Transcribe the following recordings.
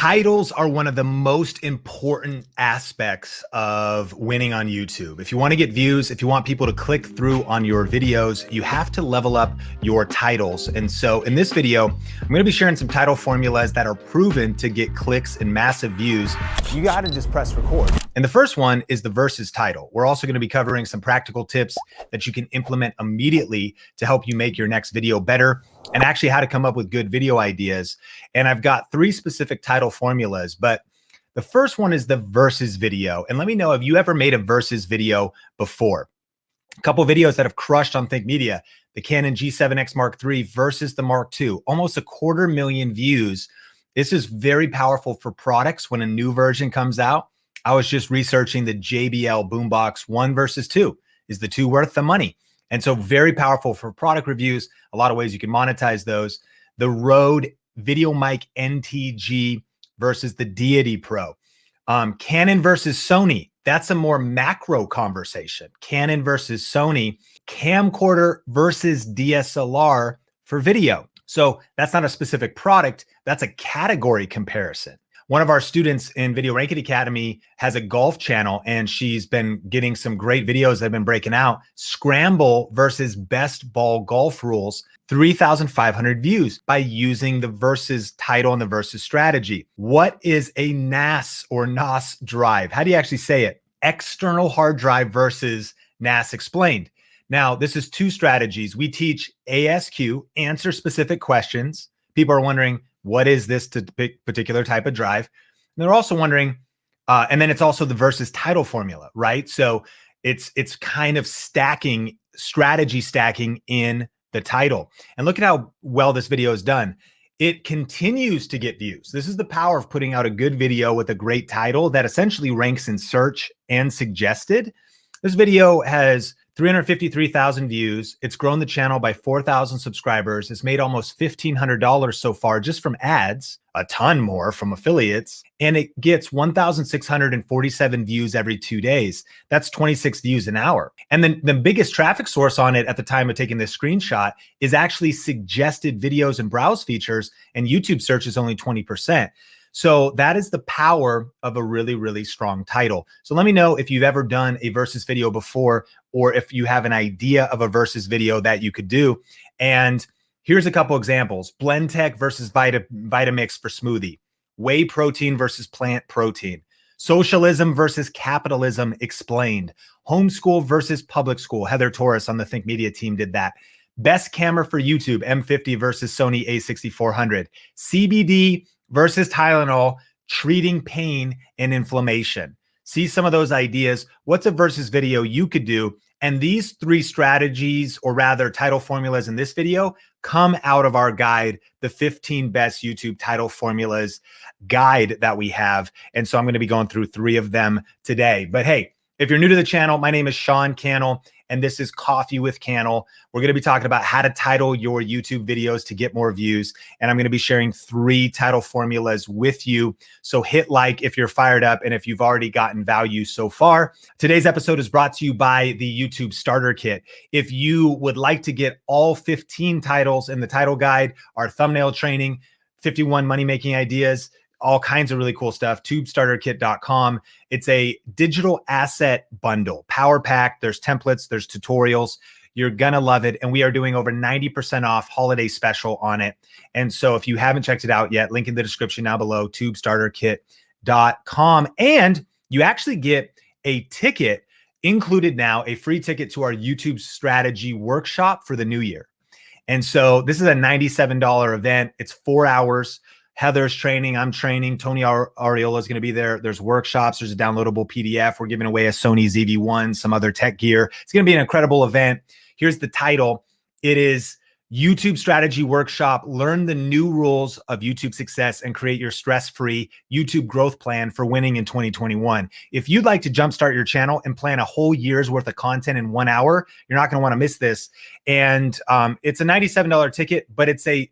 Titles are one of the most important aspects of winning on YouTube. If you want to get views, if you want people to click through on your videos, you have to level up your titles. And so in this video, I'm going to be sharing some title formulas that are proven to get clicks and massive views. You got to just press record. And the first one is the versus title. We're also going to be covering some practical tips that you can implement immediately to help you make your next video better, and actually how to come up with good video ideas. And I've got 3 specific title formulas, but the first one is the versus video. And let me know if you ever made a versus video before. A couple of videos that have crushed on Think Media: the Canon G7X Mark III versus the Mark II, almost 250,000 views. This is very powerful for products when a new version comes out. I was just researching the JBL Boombox 1 versus 2. Is the 2 worth the money? And so very powerful for product reviews. A lot of ways you can monetize those. The Rode VideoMic NTG versus the Deity Pro. Canon versus Sony. That's a more macro conversation. Canon versus Sony. Camcorder versus DSLR for video. So that's not a specific product. That's a category comparison. One of our students in Video Ranking Academy has a golf channel, and she's been getting some great videos that have been breaking out. Scramble versus best ball golf rules, 3,500 views by using the versus title and the versus strategy. What is a NAS or NAS drive? How do you actually say it? External hard drive versus NAS explained. Now, this is 2 strategies. We teach ASQ, answer specific questions. People are wondering, what is this particular type of drive? And they're also wondering, and then it's also the versus title formula, right? So it's kind of stacking, strategy stacking in the title. And look at how well this video is done. It continues to get views. This is the power of putting out a good video with a great title that essentially ranks in search and suggested. This video has 353,000 views. It's grown the channel by 4,000 subscribers. It's made almost $1,500 so far just from ads, a ton more from affiliates, and it gets 1,647 views every 2 days. That's 26 views an hour. And then the biggest traffic source on it at the time of taking this screenshot is actually suggested videos and browse features, and YouTube search is only 20%. So that is the power of a really, really strong title. So let me know if you've ever done a versus video before, or if you have an idea of a versus video that you could do. And here's a couple examples: Blend Tech versus Vitamix for smoothie, whey protein versus plant protein, socialism versus capitalism explained, homeschool versus public school. Heather Torres on the Think Media team did that. Best camera for YouTube, M50 versus Sony A6400, CBD versus Tylenol, treating pain and inflammation. See some of those ideas. What's a versus video you could do? And these 3 strategies, or rather title formulas in this video, come out of our guide, the 15 best YouTube title formulas guide that we have. And so I'm going to be going through 3 of them today. But hey, if you're new to the channel, my name is Sean Cannell, and this is Coffee with Cannell. We're going to be talking about how to title your YouTube videos to get more views. And I'm going to be sharing 3 title formulas with you. So hit like if you're fired up and if you've already gotten value so far. Today's episode is brought to you by the YouTube Starter Kit. If you would like to get all 15 titles in the title guide, our thumbnail training, 51 money-making ideas, all kinds of really cool stuff, tubestarterkit.com. It's a digital asset bundle, power pack. There's templates, there's tutorials. You're gonna love it. And we are doing over 90% off holiday special on it. And so if you haven't checked it out yet, link in the description now below, tubestarterkit.com. And you actually get a ticket included now, a free ticket to our YouTube strategy workshop for the new year. And so this is a $97 event. It's 4 hours. Heather's training, I'm training, Tony Ariola is going to be there. There's workshops, there's a downloadable PDF. We're giving away a Sony ZV-1, some other tech gear. It's going to be an incredible event. Here's the title. It is YouTube Strategy Workshop. Learn the new rules of YouTube success and create your stress-free YouTube growth plan for winning in 2021. If you'd like to jumpstart your channel and plan a whole year's worth of content in 1 hour, you're not going to want to miss this. And it's a $97 ticket, but it's a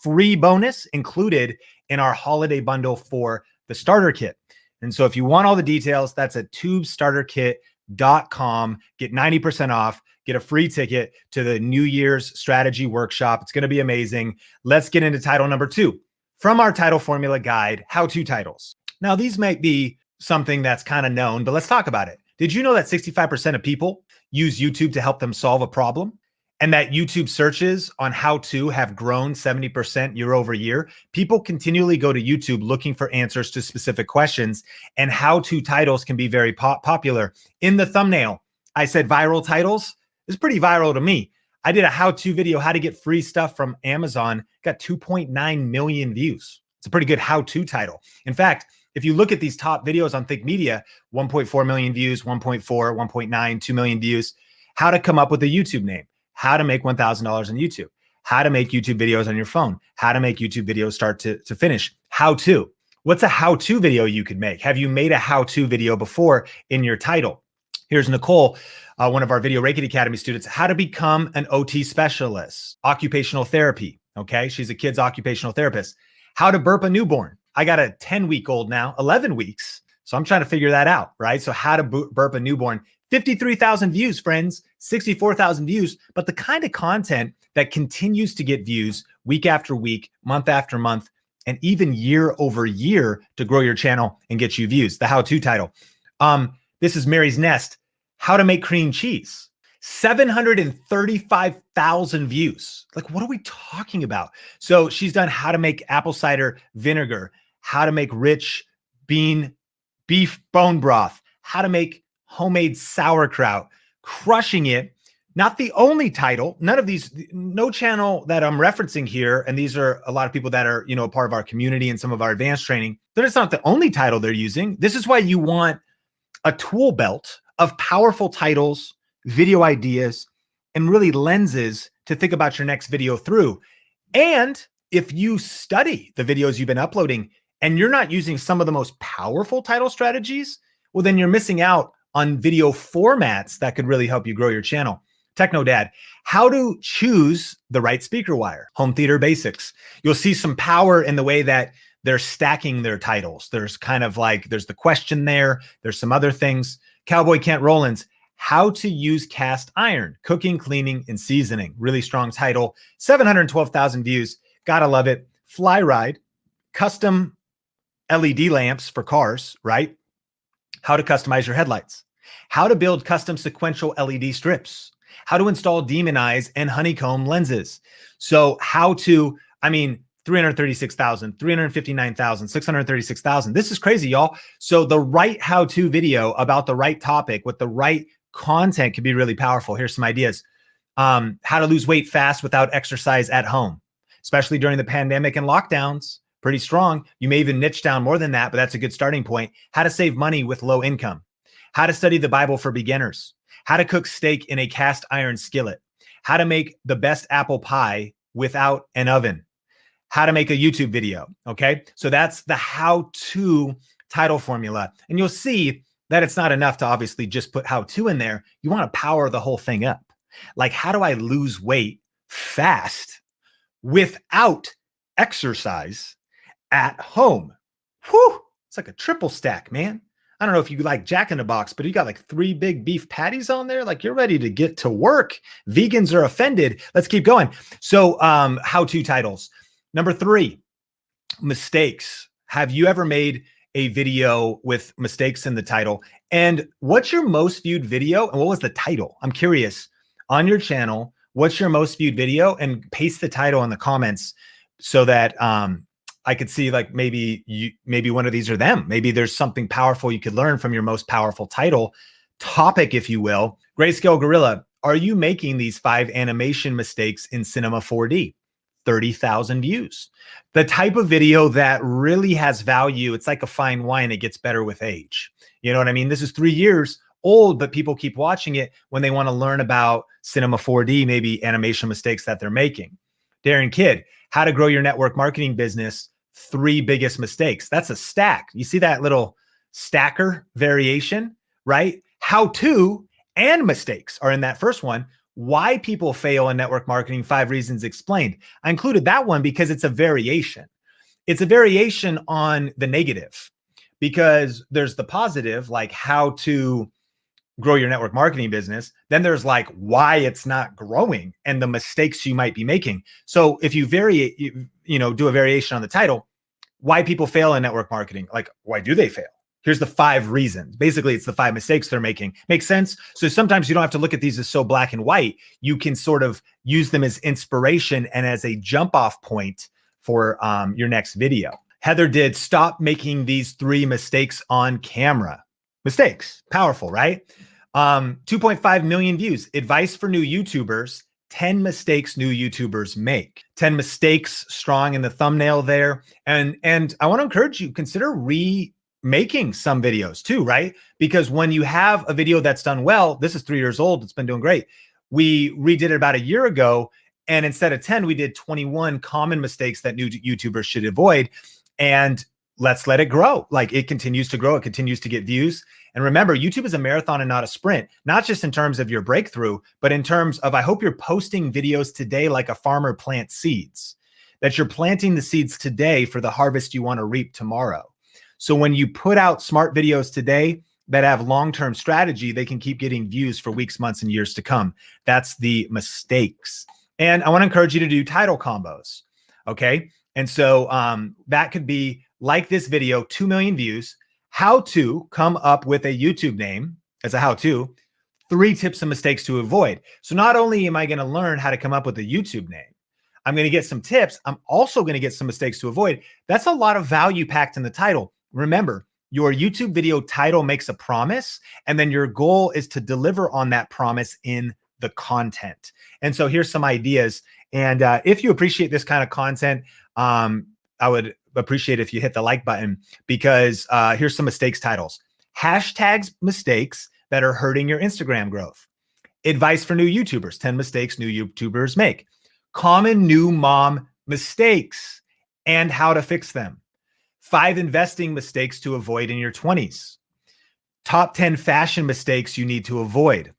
free bonus included in our holiday bundle for the starter kit. And so if you want all the details, that's at tubestarterkit.com. Get 90% off, get a free ticket to the New Year's strategy workshop. It's going to be amazing. Let's get into title number 2. from our title formula guide, how-to titles. Now, these might be something that's kind of known, but let's talk about it. Did you know that 65% of people use YouTube to help them solve a problem? And that YouTube searches on how to have grown 70% year over year? People continually go to YouTube looking for answers to specific questions, and how-to titles can be very popular. In the thumbnail, I said viral titles. It's pretty viral to me. I did a how-to video, how to get free stuff from Amazon, got 2.9 million views. It's a pretty good how-to title. In fact, if you look at these top videos on Think Media, 1.4 million views, 1.4, 1.9, 2 million views. How to come up with a YouTube name, how to make $1,000 on YouTube, how to make YouTube videos on your phone, how to make YouTube videos start to finish, how to. What's a how-to video you could make? Have you made a how-to video before in your title? Here's Nicole, one of our Video Reiki Academy students, how to become an OT specialist, occupational therapy. Okay, she's a kid's occupational therapist. How to burp a newborn. I got a 10-week-old now, 11 weeks. So I'm trying to figure that out, right? So how to burp a newborn, 53,000 views, friends, 64,000 views, but the kind of content that continues to get views week after week, month after month, and even year over year to grow your channel and get you views, the how-to title. This is Mary's Nest, how to make cream cheese. 735,000 views. Like, what are we talking about? So she's done how to make apple cider vinegar, how to make rich beef bone broth, how to make homemade sauerkraut, crushing it. Not the only title, none of these, no channel that I'm referencing here, and these are a lot of people that are, a part of our community and some of our advanced training, but it's not the only title they're using. This is why you want a tool belt of powerful titles, video ideas, and really lenses to think about your next video through. And if you study the videos you've been uploading and you're not using some of the most powerful title strategies, well, then you're missing out on video formats that could really help you grow your channel. Techno Dad, how to choose the right speaker wire, home theater basics. You'll see some power in the way that they're stacking their titles. There's kind of like, there's the question there. There's some other things. Cowboy Kent Rollins, how to use cast iron, cooking, cleaning, and seasoning. Really strong title. 712,000 views. Gotta love it. Fly Ride, custom LED lamps for cars, right? How to customize your headlights. How to build custom sequential LED strips. How to install demon eyes and honeycomb lenses. So how to, 336,000, 359,000, 636,000. This is crazy, y'all. So the right how-to video about the right topic with the right content can be really powerful. Here's some ideas. How to lose weight fast without exercise at home, especially during the pandemic and lockdowns. Pretty strong. You may even niche down more than that, but that's a good starting point. How to save money with low income. How to study the Bible for beginners. How to cook steak in a cast iron skillet. How to make the best apple pie without an oven. How to make a YouTube video. Okay. So that's the how-to title formula. And you'll see that it's not enough to obviously just put how-to in there. You want to power the whole thing up. Like, how do I lose weight fast without exercise at home? Whew. It's like a triple stack, man. I don't know if you like Jack in the Box, but you got like 3 big beef patties on there. Like, you're ready to get to work. Vegans are offended. Let's keep going. So how-to titles. Number 3, mistakes. Have you ever made a video with mistakes in the title? And what's your most viewed video? And what was the title? I'm curious. On your channel, what's your most viewed video? And paste the title in the comments so that I could see, like, maybe one of these are them. Maybe there's something powerful you could learn from your most powerful title topic, if you will. Grayscale Gorilla, are you making these 5 animation mistakes in Cinema 4D? 30,000 views. The type of video that really has value. It's like a fine wine. It gets better with age. You know what I mean? This is 3 years old, but people keep watching it when they want to learn about Cinema 4D, maybe animation mistakes that they're making. Darren Kidd, how to grow your network marketing business, 3 biggest mistakes. That's a stack. You see that little stacker variation, right? How to and mistakes are in that first one. Why people fail in network marketing, 5 reasons explained. I included that one because it's a variation. It's a variation on the negative, because there's the positive, like how to grow your network marketing business. Then there's like why it's not growing and the mistakes you might be making. So if you vary, do a variation on the title, why people fail in network marketing. Like, why do they fail? Here's the 5 reasons. Basically, it's the 5 mistakes they're making. Makes sense? So sometimes you don't have to look at these as so black and white. You can sort of use them as inspiration and as a jump off point for your next video. Heather did stop making these 3 mistakes on camera. Mistakes, powerful, right? 2.5 million views. Advice for new YouTubers. 10 mistakes new YouTubers make. 10 mistakes strong in the thumbnail there. And I want to encourage you, consider remaking some videos too, right? Because when you have a video that's done well, this is 3 years old, it's been doing great. We redid it about a year ago, and instead of 10, we did 21 common mistakes that new YouTubers should avoid. And let's let it grow. Like, it continues to grow, it continues to get views. And remember, YouTube is a marathon and not a sprint, not just in terms of your breakthrough, but in terms of, I hope you're posting videos today like a farmer plants seeds, that you're planting the seeds today for the harvest you want to reap tomorrow. So when you put out smart videos today that have long-term strategy, they can keep getting views for weeks, months, and years to come. That's the mistakes. And I want to encourage you to do title combos, okay? And so that could be like this video, 2 million views, how to come up with a YouTube name as a how-to, 3 tips and mistakes to avoid. So not only am I going to learn how to come up with a YouTube name, I'm going to get some tips. I'm also going to get some mistakes to avoid. That's a lot of value packed in the title. Remember, your YouTube video title makes a promise, and then your goal is to deliver on that promise in the content. And so here's some ideas. And if you appreciate this kind of content, I would appreciate if you hit the like button, because here's some mistakes titles. Hashtags mistakes that are hurting your Instagram growth. Advice for new YouTubers, 10 mistakes new YouTubers make. Common new mom mistakes and how to fix them. 5 investing mistakes to avoid in your 20s. Top 10 fashion mistakes you need to avoid.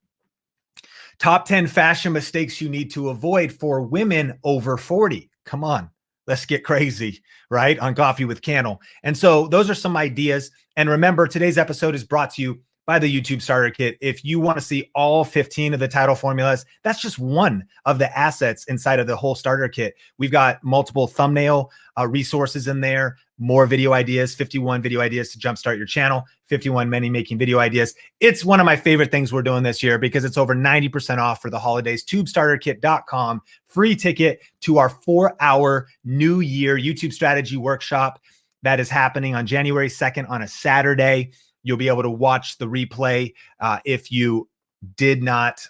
Top 10 fashion mistakes you need to avoid for women over 40. Come on. Let's get crazy, right? On Coffee with Cannell. And so those are some ideas. And remember, today's episode is brought to you by the YouTube Starter Kit. If you want to see all 15 of the title formulas, that's just one of the assets inside of the whole starter kit. We've got multiple thumbnail resources in there, more video ideas, 51 video ideas to jumpstart your channel, 51 money making video ideas. It's one of my favorite things we're doing this year because it's over 90% off for the holidays. TubeStarterKit.com, free ticket to our 4-hour New Year YouTube strategy workshop that is happening on January 2nd on a Saturday. You'll be able to watch the replay if you did not,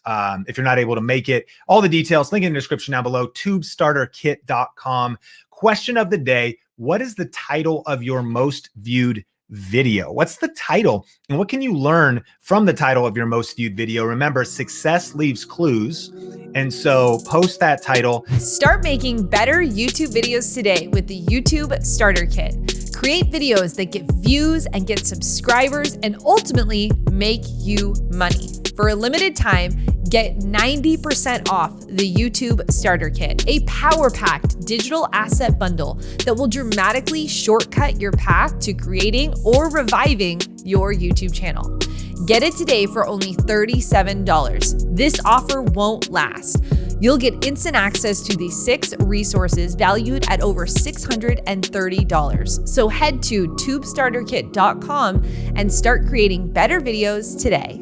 if you're not able to make it. All the details, link in the description down below, tubestarterkit.com. Question of the day: what is the title of your most viewed video? What's the title, and what can you learn from the title of your most viewed video? Remember, success leaves clues, and so post that title. Start making better YouTube videos today with the YouTube Starter Kit. Create videos that get views and get subscribers and ultimately make you money. For a limited time, get 90% off the YouTube Starter Kit, a power-packed digital asset bundle that will dramatically shortcut your path to creating or reviving your YouTube channel. Get it today for only $37. This offer won't last. You'll get instant access to these 6 resources valued at over $630. So head to tubestarterkit.com and start creating better videos today.